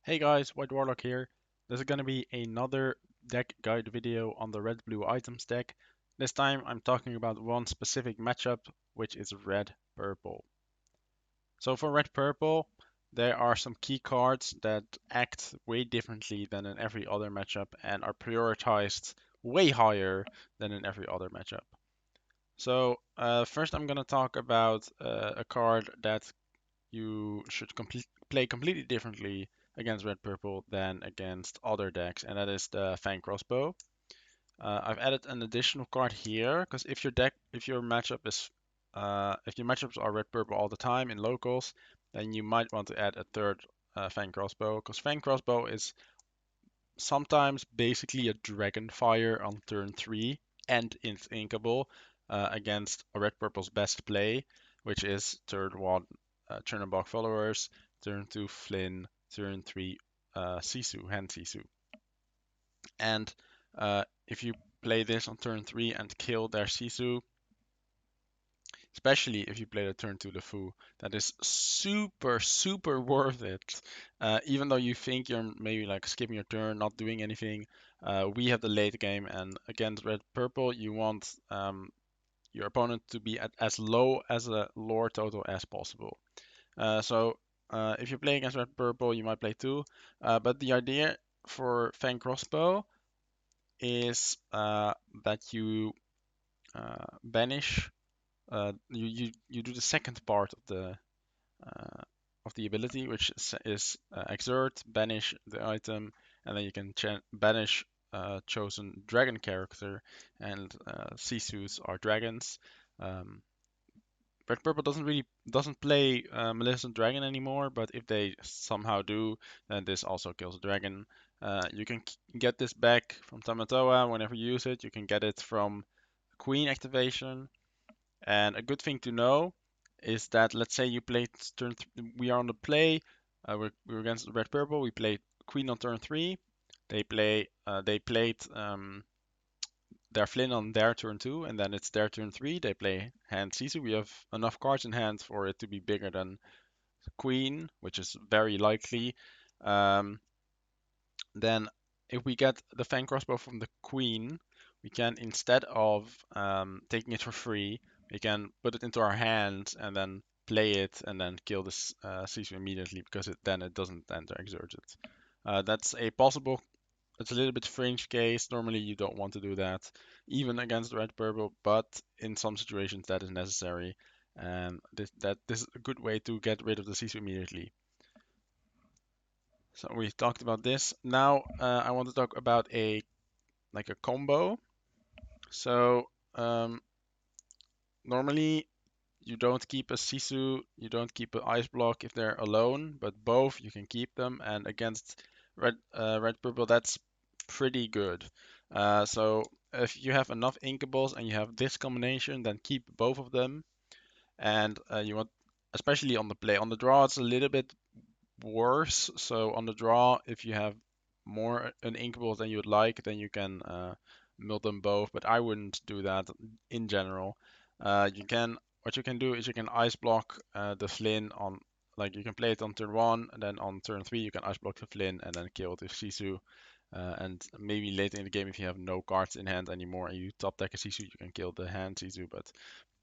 Hey guys, White Warlock here. This is gonna be another deck guide video on the red blue items deck. This time I'm talking about one specific matchup, which is red purple. So for red purple, there are some key cards that act way differently than in every other matchup and are prioritized way higher than in every other matchup. So first I'm gonna talk about a card that you should play completely differently against red purple than against other decks, and that is the Fang Crossbow. I've added an additional card here because if your matchups are red purple all the time in locals, then you might want to add a third Fang Crossbow because Fang Crossbow is sometimes basically a Dragon Fire on turn 3 and it's inkable against a red purple's best play, which is turn 1 Chernobog Followers, turn 2 Flynn, turn 3 Sisu, Hand Sisu. And if you play this on turn 3 and kill their Sisu, especially if you play the turn 2 LeFou, that is super worth it. Even though you think you're maybe like skipping your turn, not doing anything, we have the late game, and against red purple, you want your opponent to be at as low as a lore total as possible. So if you play against red purple, you might play two, but the idea for Fang Crossbow is that you banish you do the second part uh, of the ability, which is exert, banish the item, and then you can banish chosen dragon character, and Sisus are dragons. Um, Red Purple doesn't play Maleficent Dragon anymore, but if they somehow do, then this also kills a dragon. You can get this back from Tamatoa whenever you use it. You can get it from Queen activation, and a good thing to know is that let's say you played we are on the play, we're against red purple. We played queen on turn three. They played their Flynn on their turn two, and then it's their turn three. They play hand Sisu. We have enough cards in hand for it to be bigger than queen, which is very likely. Um, then if we get the Fang Crossbow from the Queen, we can, instead of taking it for free, we can put it into our hand and then play it and then kill this Sisu immediately because then it doesn't enter exerted. That's a possible, it's a little bit fringe case. Normally you don't want to do that, even against red purple, but in some situations that is necessary. And this is a good way to get rid of the Sisu immediately. So we talked about this. Now I want to talk about a combo. So normally you don't keep a Sisu, you don't keep an Ice Block if they're alone, but both you can keep them. And against red purple, that's pretty good. So if you have enough inkables and you have this combination, then keep both of them. And you want, especially on the play, on the draw, it's a little bit worse. So on the draw, if you have more uninkables than you would like, then you can mill them both. But I wouldn't do that in general. What you can do is you can ice block the Flynn on, like you can play it on turn one, and then on turn three you can ice block the Flynn and then kill the Sisu. And maybe later in the game, if you have no cards in hand anymore and you top deck a Sisu, you can kill the hand Sisu, but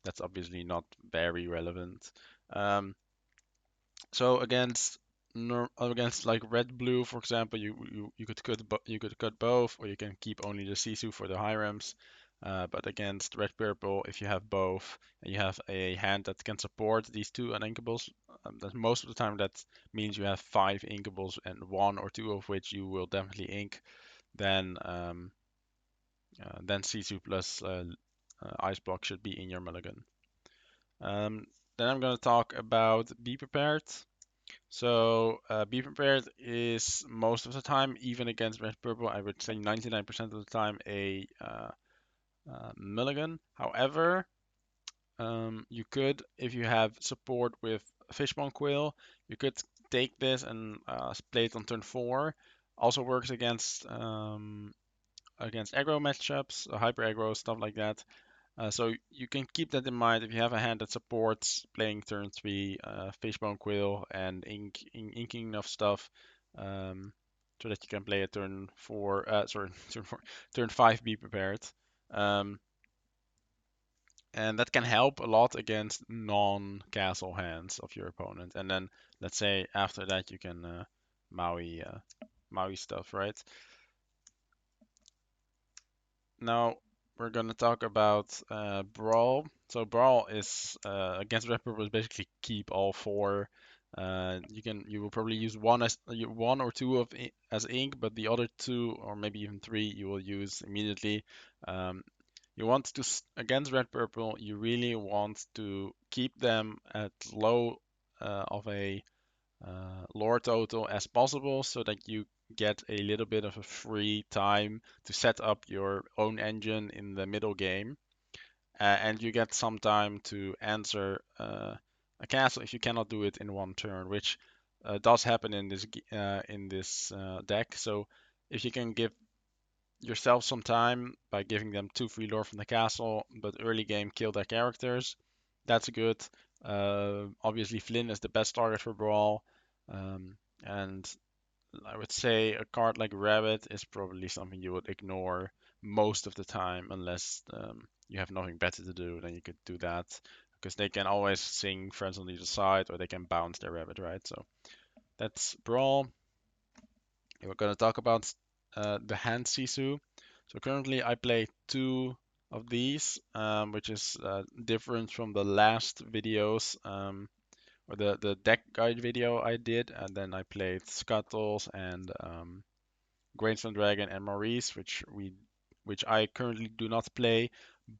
that's obviously not very relevant. Um, so against like red blue, for example, you could cut both, or you can keep only the Sisu for the Hyrems. But against red purple, if you have both and you have a hand that can support these two uninkables, that most of the time that means you have five inkables and one or two of which you will definitely ink. Then Sisu plus Ice Block should be in your mulligan. Then I'm going to talk about Be Prepared. So be prepared is most of the time, even against red purple, I would say 99% of the time a mulligan. However, you could, if you have support with Fishbone Quill, you could take this and play it on turn four. Also works against aggro matchups, hyper aggro, stuff like that. So you can keep that in mind if you have a hand that supports playing turn 3 Fishbone Quill and inking enough stuff. um, so that you can play a turn 4, sorry, turn 4, turn 5 be prepared. Um, and that can help a lot against non-castle hands of your opponent. And then let's say after that you can Maui Maui stuff, right? Now we're gonna talk about Brawl. So Brawl is against Red Purple is basically keep all four. You will probably use one as one or two of as ink, but the other two or maybe even three you will use immediately. Um, you want to against Red Purple, you really want to keep them at low of a lore total as possible so that you get a little bit of a free time to set up your own engine in the middle game. And you get some time to answer a castle if you cannot do it in one turn, which does happen in this deck. So if you can give yourself some time by giving them 2 free lore from the castle, but early game kill their characters, that's good. Obviously, Flynn is the best target for Brawl, and I would say a card like Rabbit is probably something you would ignore most of the time, unless you have nothing better to do, then you could do that. Because they can always sing Friends on the Other Side, or they can bounce their Rabbit, right? So that's Brawl. We're going to talk about the hand Sisu. So currently I play two of these, which is different from the last videos, or the deck guide video I did. And then I played Scuttles and Grainstone Dragon and Maurice, which I currently do not play,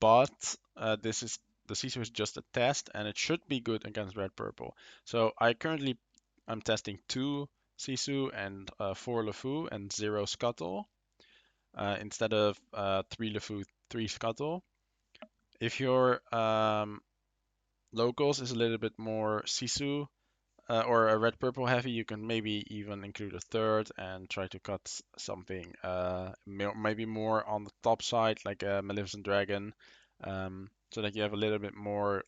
but this is the Sisu is just a test, and it should be good against Red Purple. So I'm testing two Sisu and four LeFou and zero Scuttle instead of three LeFou, three Scuttle. If your locals is a little bit more Sisu or a red purple heavy, you can maybe even include a third and try to cut something maybe more on the top side, like a Maleficent Dragon, so that you have a little bit more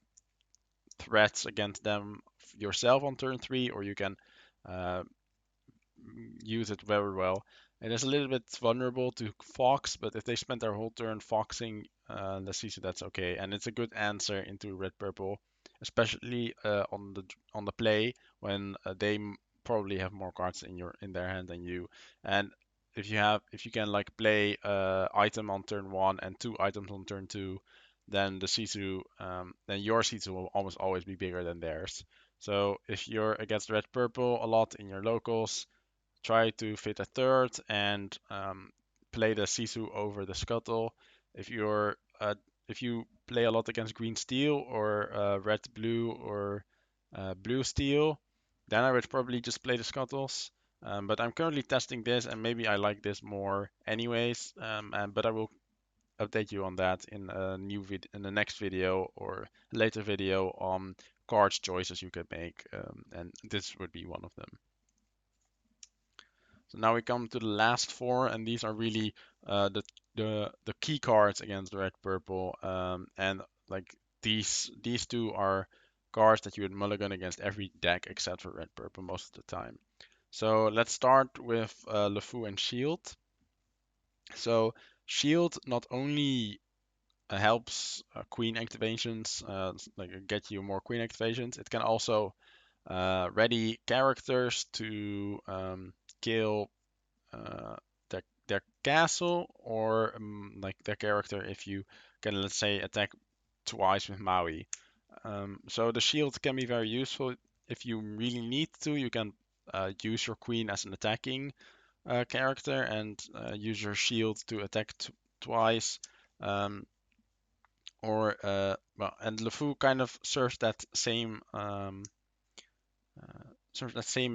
threats against them yourself on turn 3, or you can uh, use it very well. It is a little bit vulnerable to Fox, but if they spend their whole turn foxing the Sisu, that's okay. And it's a good answer into red purple, especially on the play when they probably have more cards in their hand than you. And if you can like play item on turn 1 and 2 items on turn 2, then the Sisu then your Sisu will almost always be bigger than theirs. So if you're against red purple a lot in your locals, try to fit a third and play the Sisu over the Scuttle. If you're if you play a lot against green steel or red blue or blue steel, then I would probably just play the Scuttles. But I'm currently testing this, and maybe I like this more anyways. But I will update you on that in a in the next video or later video on cards choices you could make, and this would be one of them. So now we come to the last four, and these are really the key cards against red purple. And like these two are cards that you would mulligan against every deck except for red purple most of the time. So let's start with LeFou and Shield. So Shield not only helps queen activations, like get you more queen activations, it can also ready characters to kill their castle or like their character if you can, let's say, attack twice with Maui. So the shield can be very useful if you really need to. You can use your queen as an attacking character and use your shield to attack twice. Um, or well, and LeFou kind of serves that same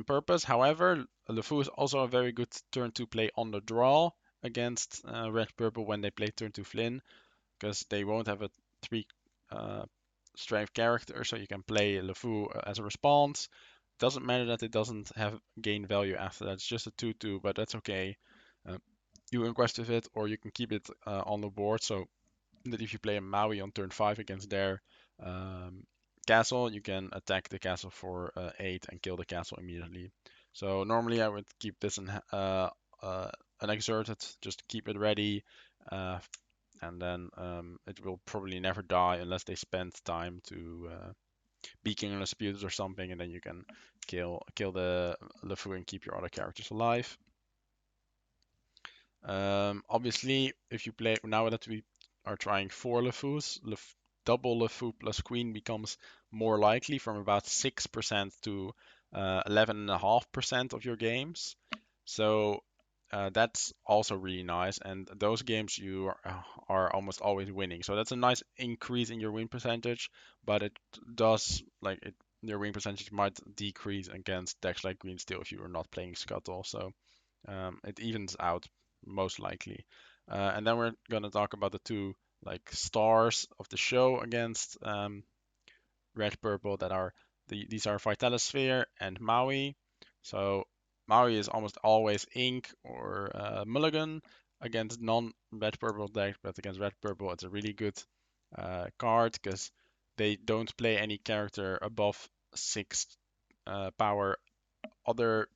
purpose. However, LeFou is also a very good turn 2 play on the draw against Red Purple when they play turn 2 Flynn, because they won't have a 3 uh, strength character, so you can play LeFou as a response. Doesn't matter that it doesn't have gain value after that, it's just a 2-2, but that's okay. Uh, you can quest with it, or you can keep it on the board, so that if you play a Maui on turn 5 against their um, castle, you can attack the castle for 8 and kill the castle immediately. So normally I would keep this unexerted, just keep it ready, uh, and then it will probably never die unless they spend time to beacon disputes or something, and then you can kill the LeFou and keep your other characters alive. Obviously, if you play now that we are trying four LeFous, double LeFou plus Queen becomes more likely from about 6% to 11.5% of your games. So that's also really nice, and those games you are almost always winning. So that's a nice increase in your win percentage, but it does like it your win percentage might decrease against decks like Green Steel if you are not playing Scuttle. So it evens out most likely. And then we're gonna talk about the two like stars of the show against red purple that are these are Vitalosphere and Maui. So Maui is almost always ink or mulligan against non-red purple deck, but against red purple it's a really good card because they don't play any character above 6 power other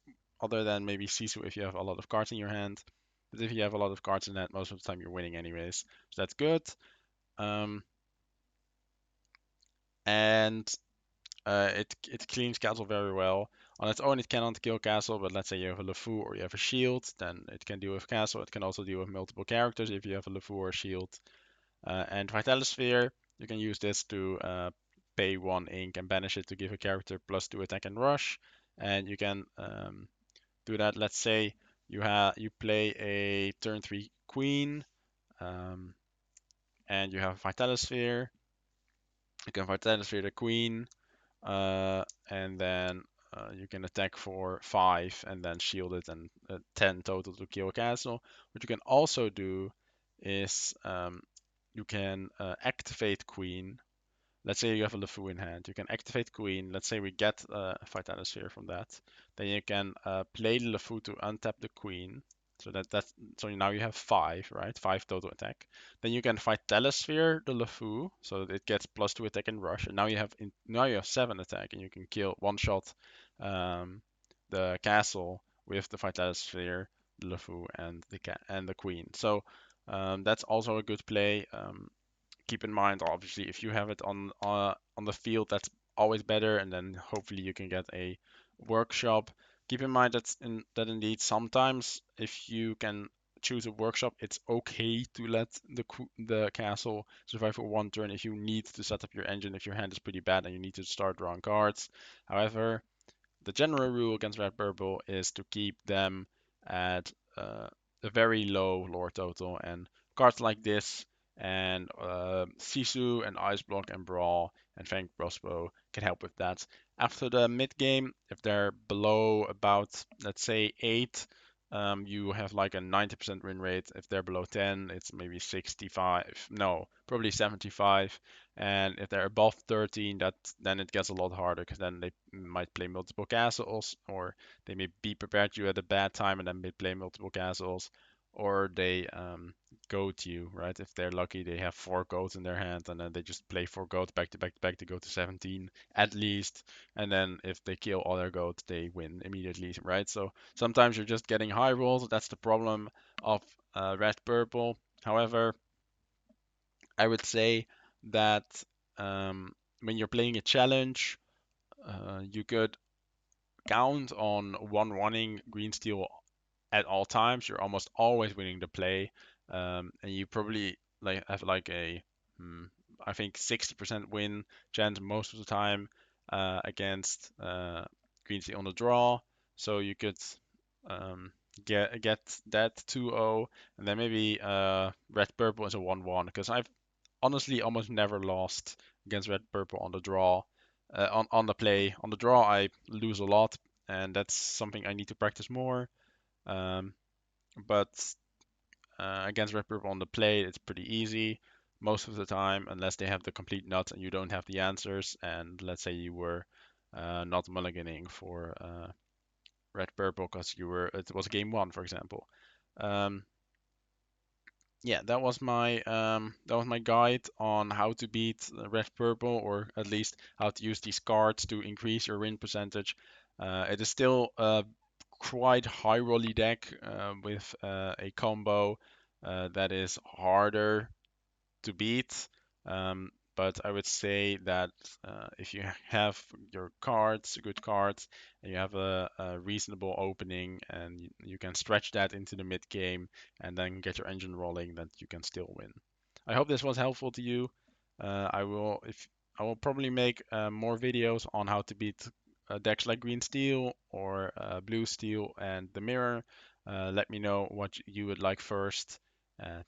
other than maybe Sisu if you have a lot of cards in your hand. But if you have a lot of cards in hand, most of the time you're winning anyways. So that's good. Um, and it cleans castle very well. On its own, it cannot kill castle, but let's say you have a LeFou or you have a shield, then it can deal with castle. It can also deal with multiple characters if you have a LeFou or a shield. And Vitalosphere, you can use this to pay 1 ink and banish it to give a character +2 attack and rush. And you can do that. Let's say you play a turn 3 queen, um, and you have Vitalosphere. You can Vitalosphere the queen, and then you can attack for 5 and then shield it and 10 total to kill a castle. What you can also do is you can activate queen. Let's say you have a LeFou in hand. You can activate queen. Let's say we get a Vitalosphere from that. Then you can play the LeFou to untap the queen. So now you have 5, right? 5 total attack. Then you can Vitalosphere the LeFou, so that it gets +2 attack and rush. And now you have 7 attack, and you can kill one shot um, the castle with the Vitalosphere, the LeFou, and the queen. So that's also a good play. Keep in mind, obviously, if you have it on the field, that's always better, and then hopefully you can get a workshop. Keep in mind that indeed sometimes if you can choose a workshop, it's okay to let the castle survive for 1 turn if you need to set up your engine if your hand is pretty bad and you need to start drawing cards. However, the general rule against red purple is to keep them at a very low lore total, and cards like this and Sisu and Ice Block and Brawl and Fang Crossbow can help with that. After the mid game, if they're below about, let's say, 8, you have like a 90% win rate. If they're below 10, it's maybe 65. No, probably 75. And if they're above 13, then it gets a lot harder because then they might play multiple castles, or they may be prepared you at a bad time and then they play multiple castles, or they goat you, right? If they're lucky, they have 4 goats in their hand, and then they just play 4 goats back to back to back to go to 17 at least. And then if they kill all their goats, they win immediately, right? So sometimes you're just getting high rolls. That's the problem of red purple. However, I would say that when you're playing a challenge, you could count on one running green steel at all times. You're almost always winning the play, and you probably like have like a hmm, I think 60% win chance most of the time against green steel on the draw. So you could um, get that 2-0, and then maybe red purple is a 1-1 because I've honestly almost never lost against red purple on the draw. On the play on the draw I lose a lot, and that's something I need to practice more. Um, but against red purple on the play it's pretty easy most of the time, unless they have the complete nuts and you don't have the answers. And let's say you were not mulliganing for red purple because it was game one, for example. Um, yeah, that was my guide on how to beat red purple, or at least how to use these cards to increase your win percentage. It is still quite high rolly deck with a combo that is harder to beat. But I would say that if you have your cards, good cards, and you have a reasonable opening, and you can stretch that into the mid game, and then get your engine rolling, that you can still win. I hope this was helpful to you. I will probably make more videos on how to beat decks like green steel or blue steel and the mirror. Let me know what you would like first.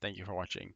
Thank you for watching.